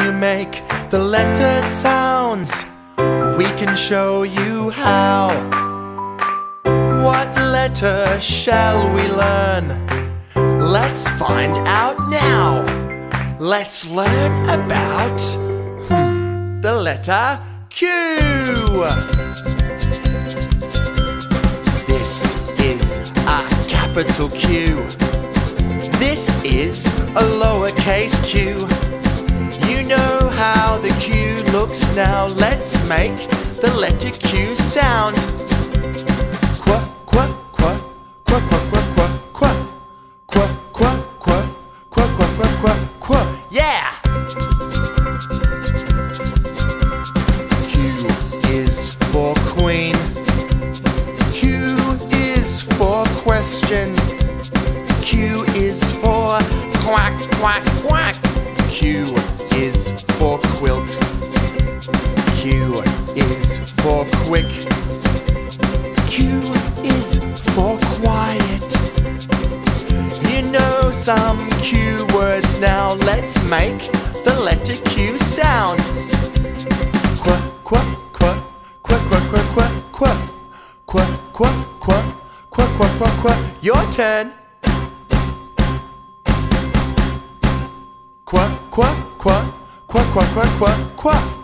you make the letter sounds? We can show you how. What letter shall we learn? Let's find out now. Let's learn about the letter Q. This is a capital Q. This is a lowercase q. You know how the Q looks now. Let's make the letter Q sound. Qu, qu, qu, qu, qu, qu, qu, qu, qu, qu, qu, qu, qu, qu, qu. Yeah! Q is for queen. Q is for question. Q is for quack, quack, quack. Q is for quilt. Q is for quick. Q is for quiet. You know some Q words now. Let's make the letter Q sound. Qu, qu, qu, qu, qu, qu, qu, qu, qu, qu, qu, qu, qu, qu. Your turn. Qu, qu, qu, qu, qu, qu, qu, qu.